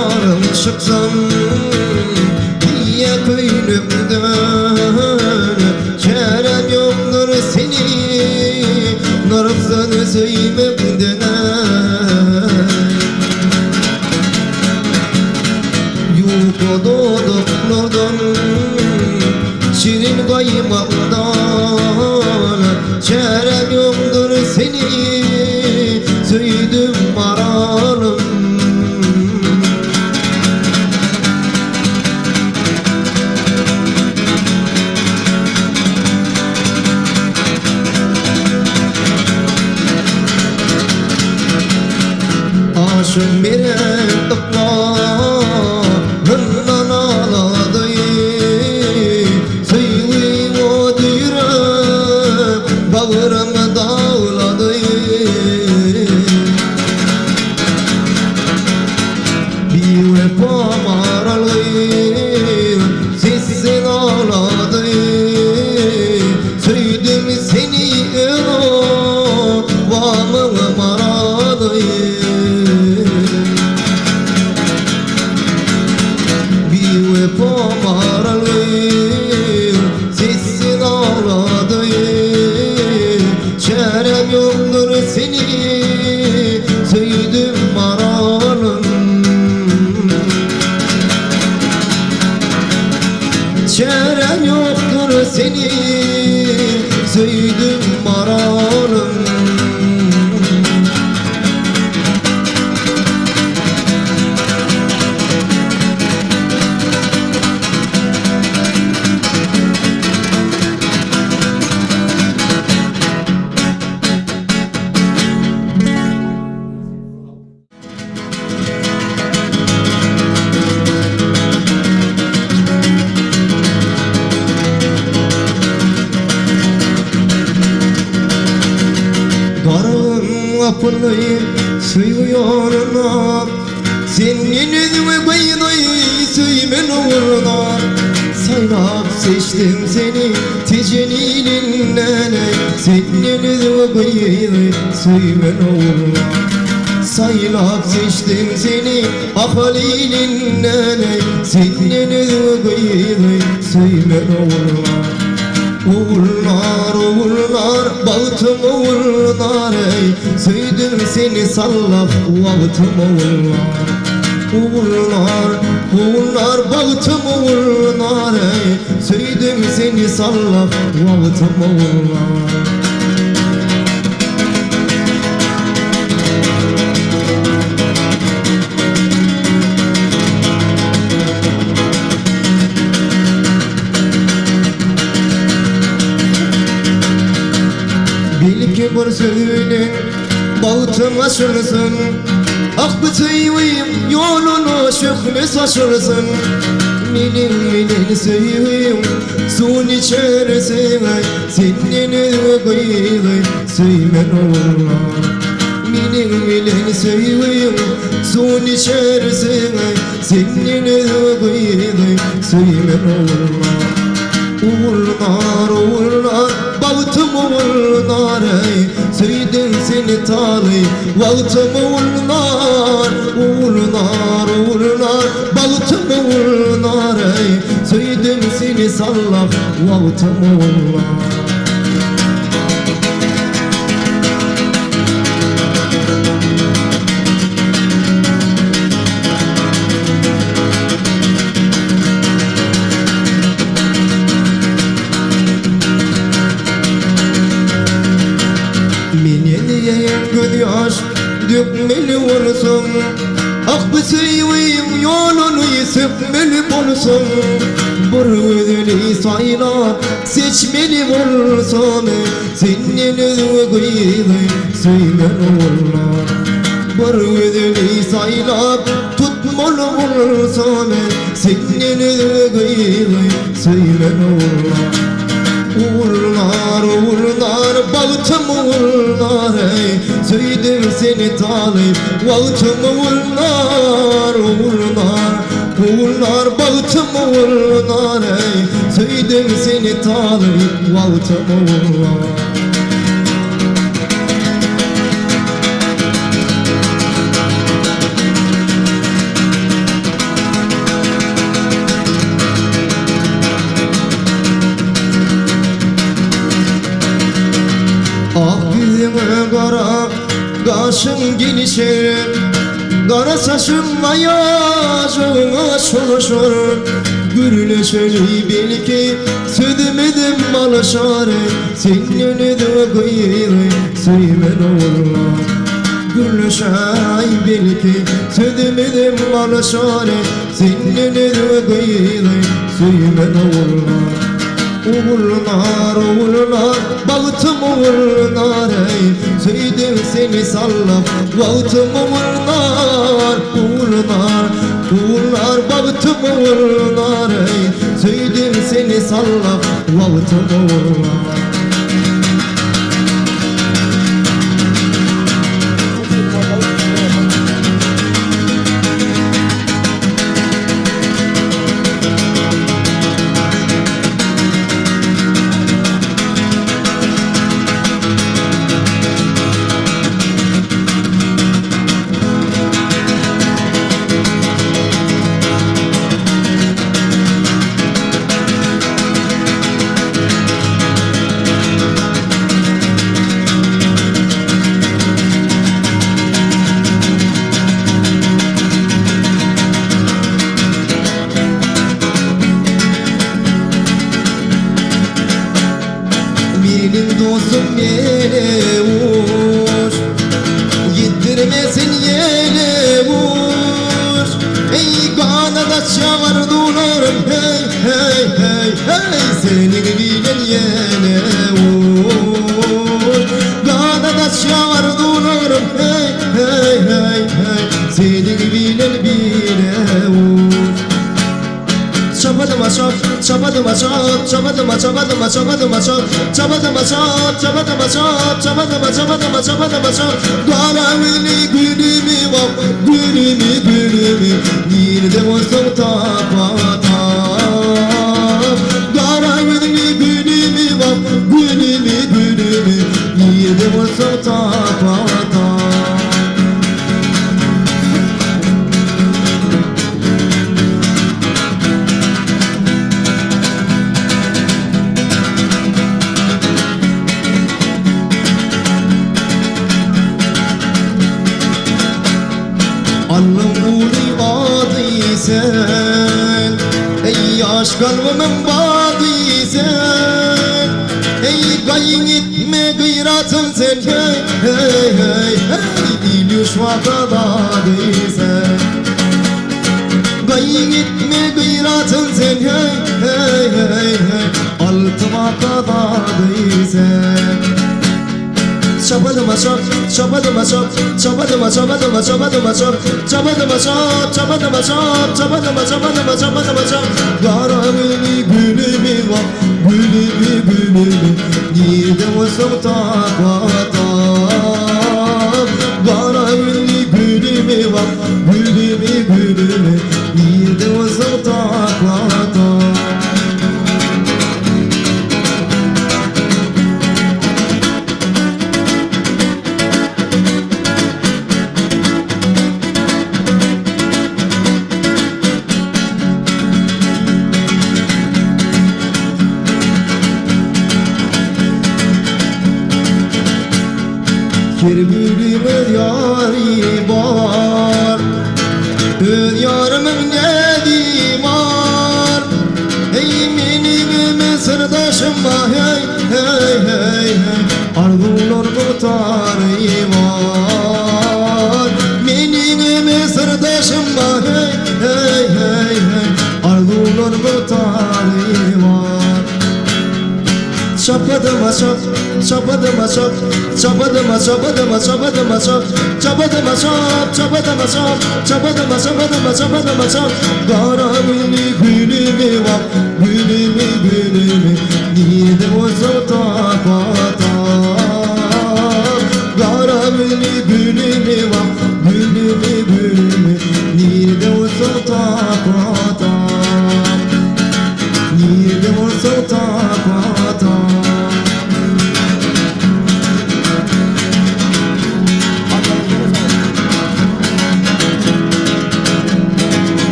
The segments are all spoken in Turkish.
varım çıksam diye köylümden, çarem yoktur seni narıksan söymemden. Yuka doduklardan şirin kaymaktan, çarem yoktur seni söydüm maralım. Aşım bire tıklarından ağladı, suyum o düğüre bağrıma dağladı. Bir vefa maralı sessin ağladı, söyledim seni vamı maralı. Bir vefa maralı sessin ağladı, çarem yoktur seni söyledim maralım. Çarem yoktur seni söyledim maralım. Apırlayıp suyuyorlar, senin yüzüme bayılayı söymen uğruna. Saylap seçtim seni tecenilinle, senin yüzüme bayılayı söymen uğruna. Saylap seçtim seni ahalilinle, senin yüzüme bayılayı söymen uğruna. Uğurlar, uğurlar, bağıtım uğurlar, ey söyledim seni sallaf, bağıtım uğurlar. Uğurlar, uğurlar, bağıtım uğurlar, ey söyledim seni sallaf, bağıtım uğurlar. Bil ki bir sözüne bağıtım aşırsın, ah büteyim yolunu şöyle saçırsın. Minin seveyim sun içersin, senin ögüyle söymen uğruna. Minin seveyim sun içersin, senin ögüyle söymen uğruna. Uğurlar, uğurlar, bağıtım uğurlar, ey söyledim seni talih, bağıtım uğurlar. Uğurlar, uğurlar, bağıtım uğurlar, ey söyledim seni sallaf, bağıtım uğurlar. Göz dökmeli olsun, ah büteyim yolunu sıkmeli olsun. Bir gözünü sayla seçmeli olsun, senin ögüyle söymen uğurlar. Bir gözünü sayla tutmalı olsun, senin ögüyle söymen uğurlar. Uğurlar, uğurlar, bağıtım uğurlar, ey söyledim seni talip, bağıtım uğurlar. Uğurlar, uğurlar, bağıtım uğurlar, ey söyledim seni talip, bağıtım uğurlar. başın gelişir, kara saçınla yaşına şoluşur. Gürleşir belki södemedim alışarı, senin önüde kıyırı söymen oğullar. Gürleşir belki södemedim alışarı, senin önüde kıyırı söymen oğullar. Uğurlar, uğurlar, bağıtım uğurlar ey. Söyledim seni sallam, bağıtım uğurlar. Uğurlar, uğurlar, bağıtım uğurlar ey. Söyledim seni sallam, bağıtım uğurlar. Benim dostum yere vur, gittirmesin yere vur. Ey kanada çağırdılar, hey hey hey hey. Senin bilen yere vur, kanada çağırdılar, hey hey hey hey. Senin bilen bile vur. Çabadım açak, çabadım açak, çabadım açak, çabadım açak, çabadım açak, çabadım açak, çabadım açak, çabadım açak. Karavili gülümü var, gülümü gülümü, nerede olsam tapata. Karavili gülümü var, gülümü gülümü, nerede olsam tapata. Alnım uğraymadıysen, ey aşk kalbimim bağlıysen. Ey kayın etme gıyratım sen, hey hey hey hey. İlyuş vakadadıysen, kayın etme gıyratım sen, hey hey hey hey. Altı vakadadıysen. Çabadım açak, çabadım açak, çabadım açak, çabadım açak, çabadım açak, çabadım açak, çabadım açak, çabadım açak, çabadım açak. Karavili gülümü var, gülümü gülümü, nerede olsam takata. Karavili gülümü var, gülümü gülümü, nerede olsam takata. Kirgülüm yâri var, yarımın nedi var. Ey benim sırdaşım var, hey hey hey hey. Arzular mutarı var. Benim sırdaşım var, hey hey hey hey. Arzular mutarı var. Çabadım açak, çabadım açak, çabadım açak, çabadım açak, çabadım açak, çabadım açak, çabadım açak, çabadım açak, çabadım açak. Karavili gülümü var, gülümü gülümü, nerede olsa tapata. Karavili gülümü var, gülümü gülümü, nerede olsa tapata. Nerede olsa tapata.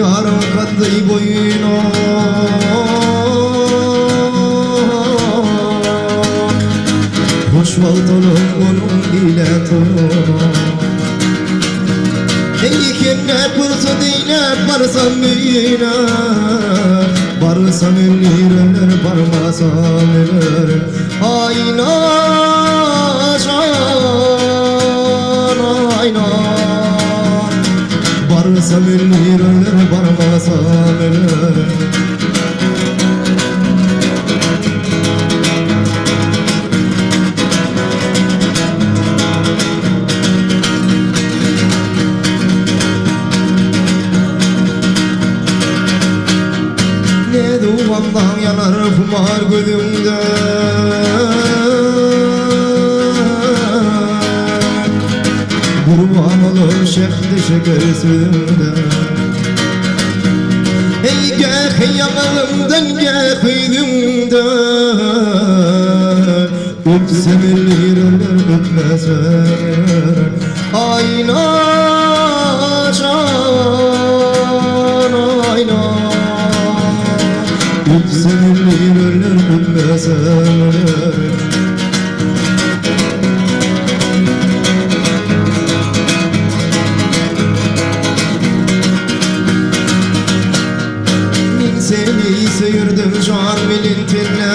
yarım katlı boyuna hoş valtalım onun ile toyuna Eykenle pırsı dine barsam büyüne Barsam ünlüler barmasam ünlüler Ayna ayna Barsam ünlüler barmasam ünlüler Dumandan yanar fumar gözümde Kurban olur şehdi şeker sözümde Ey geh yanarımdan geh yüzümde Öpsem ellir ölür öpmesem Ayna can ayna Seninle ölür bilmesem Seni seyirdim can bilintinle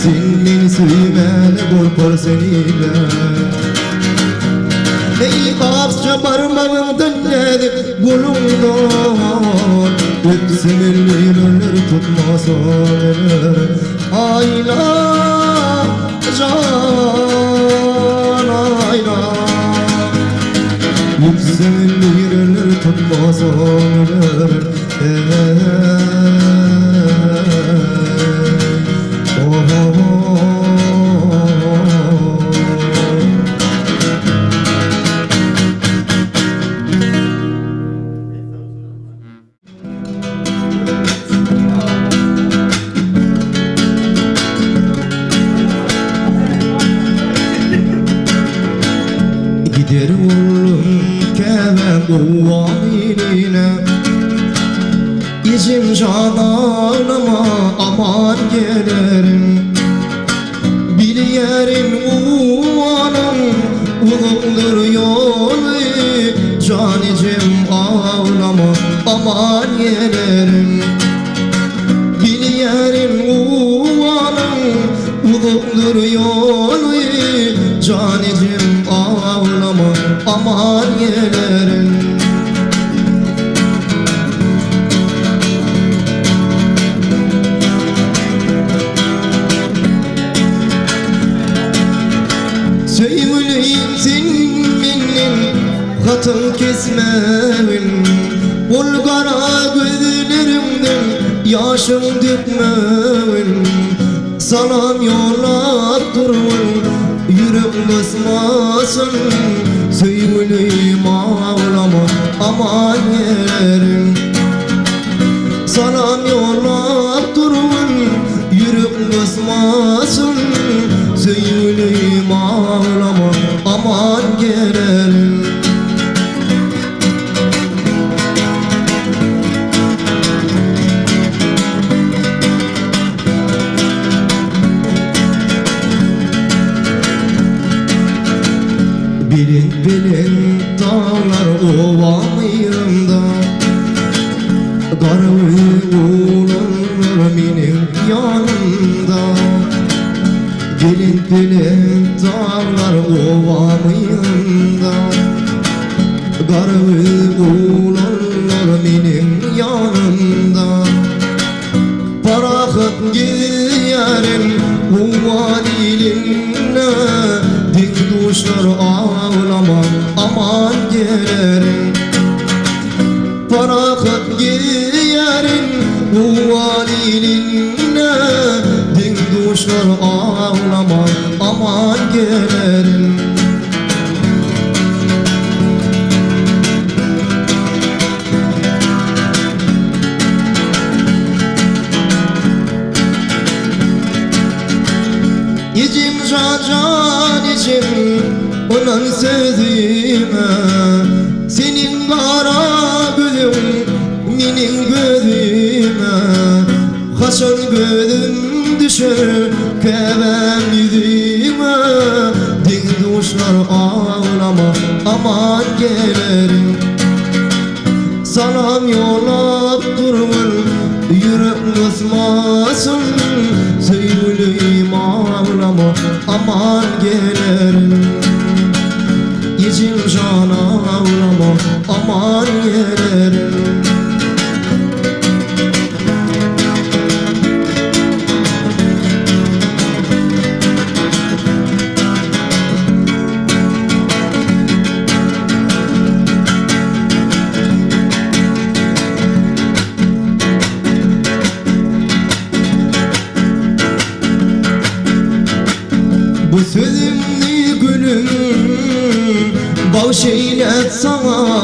Senin süymeli korkar seninle Ey kapsça parmağımdan yedik bulundan Öpsem ellir ölür tutmasam ölür Ayna can ayna Öpsem ellir ölür tutmasam ölür Gider oğlum keve kuvaminine İçim cananıma aman gelirim Bir yerin uvanım uzundur yolu Can içim ağlama aman gelirim Bir yerin uvanım uzundur yolu Can içim ağlama aman gelirim Söyleyeyim senin katın kesmevin Ol kara gözlerimden yaşım dökmevin Salam yollap durun Yürüm kısmasın Söyleyeyim ağlama aman yerim Salam yollap durun Yürüm kısmasın Söyleyeyim ağlama aman yerim Bilin bilin dağlar ovamıyımda Garı oğlanlar benim yanımda Bilin bilin dağlar ovamıyımda Garı oğlanlar benim yanımda Parakıt giyerim uva dilinle Dik duşlar ağlama aman gelirim Parakıt giyerim uva dilinle Dik duşlar ağlama aman gelirim İçim can içim Onun sözüme senin kara gözün benim gözüme Kaçan gözüm düşer kevem yüzüme Din duşlar ağlama aman gelerim Salam yolap durun yürek kısmasın Söyleyim ağlama aman gelerim Yecim can ağlama aman gelerim Bu sözümlü gülüm bağışlayıp sana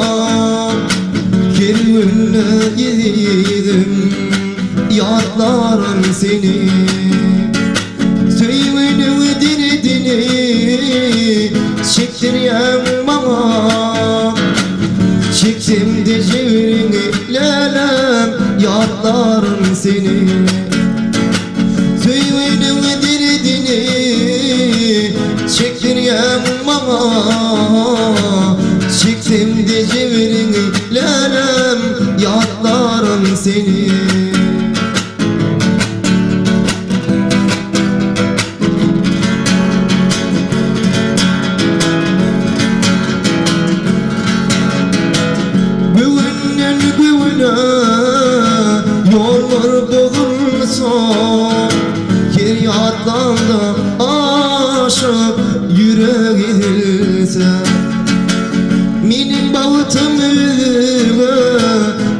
Kirgünlü yedim yadların seni Söyledim dini çektireyim bana Çektim de cevrini lelem yadların seni Söyledim dini çektireyim bana Çektim de cevrini lelem yadların seni Güvenen güvene yollar bozulsa Feryattan da aşık yürek edilse Benim bağıtım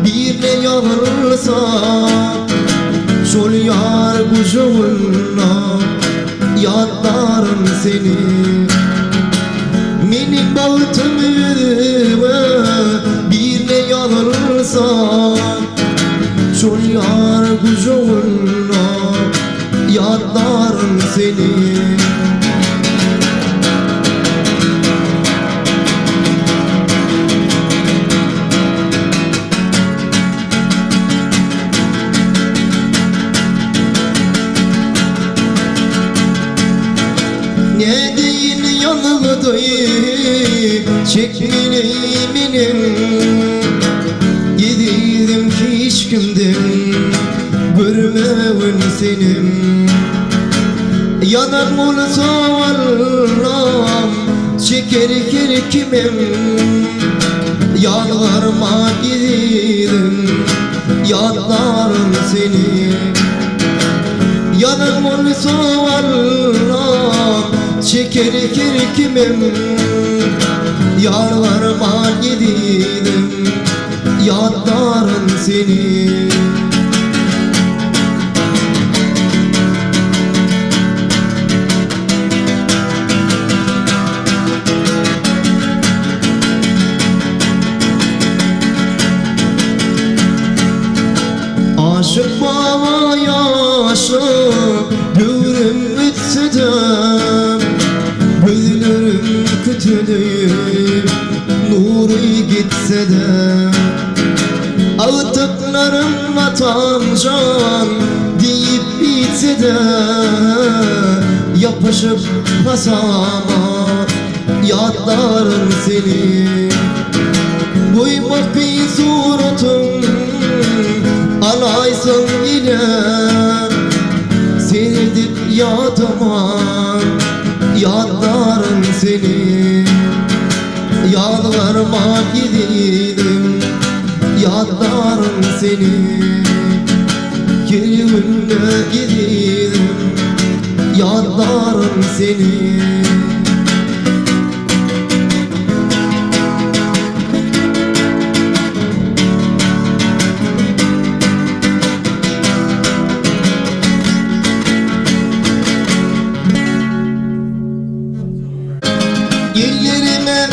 bir de yanılsa Şol yar kucağına yadlarım seni Benim bağıtım bir de yanılsa Şol yar kucağına yadlarım seni Ne değil yanıldı çekmeliyim benim Yedim ki hiç kimdim görmevin senin Yanar olsa Allah'ım çeker kimim Yalvarma gidelim yadlarım seni Yanar olsa Allah'ım çeker kimim Yalvarma gidelim yadlarım seni Aşık babaya aşık Gülüm bitse de Gözlerim kötüleyip Nuru gitse de Ağıttıklarım vatan can Deyip bitse de Yapışıp pasama Yadlarım seni Koymak bir suratım Alaysın yine Sevdip yadıman Yadlarım seni Yalvarma gidelim Yadlarım seni Gülümle gidelim Yadlarım seni Ellerime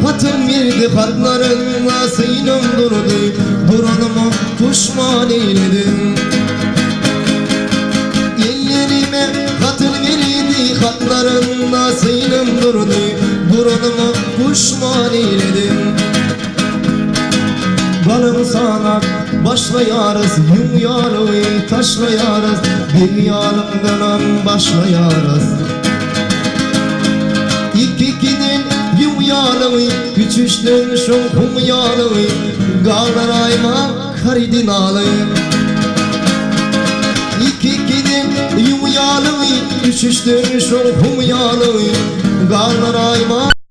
hatım verdi Kalplarınla seynum durdu Durunumu pişman eyledim Ellerime hatım verdi Kalplarınla seynum durdu Burunumu puşman eyledim. Balın sana başlayarız, yum yalı taşlayarız, bir yalımdan başlayarız. İki gidin yum yalı, üç üçten şokum yalı, gallar ayma karidin alı. İki gidin yum yalı, üç üçten şokum yalı, gallar ayma